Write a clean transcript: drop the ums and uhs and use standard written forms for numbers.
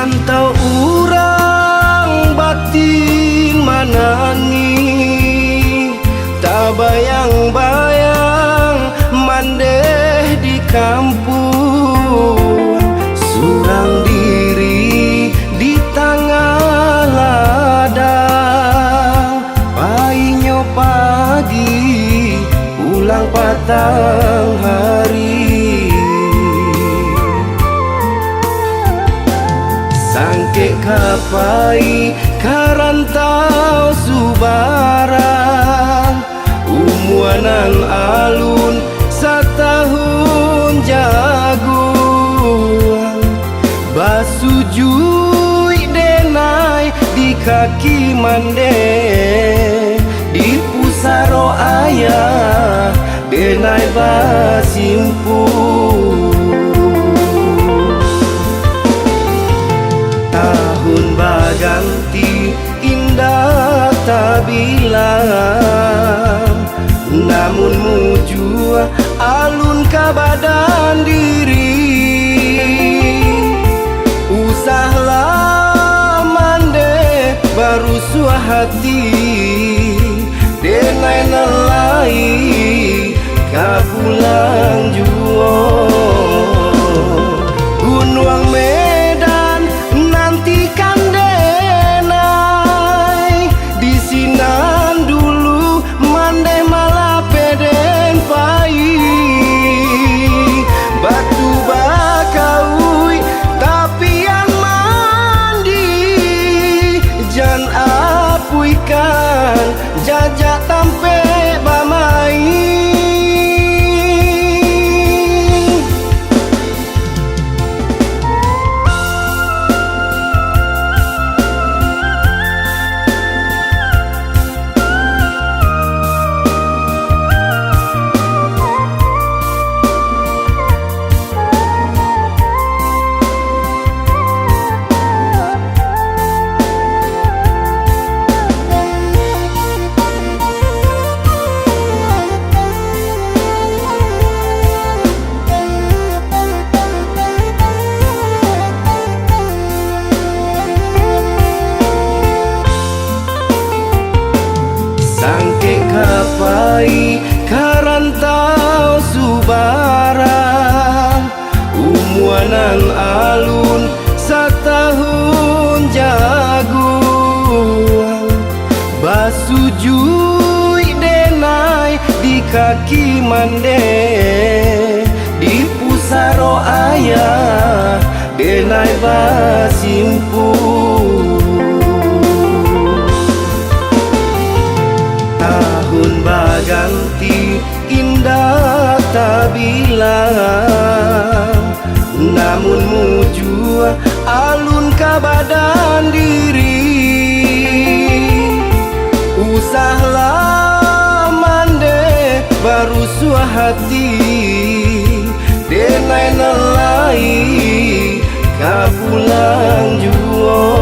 rantau urang batin manangi, tak bayang-bayang mandeh di kampung, surang diri di tengah ladang, painyo pagi pulang patang hari. Sangke kapai karantau subarang, umuanan alun setahun jagung, basujui denai di kaki mande, di pusaro ayah denai basimpu. Tahun baganti indah tak bilang, namun muju alun kabadan diri. Usahlah mande baru suah hati, denai nelai kapulang juo. Gunung Medan nantikan denai, di sinan dulu mandeh malah peden pai. Batu bakaui tapi yang mandi, jan apuikan jajak tampe bamai. Sangke kapai karantau subarang, umuanan alun setahun jagung, basujui denai di kaki mande, di pusaro ayah denai basimpu. Tahun baganti indah tak bilang, namun muju alun kabadan diri. Usahlah mande baru suah hati, denai nelai kapulang juo.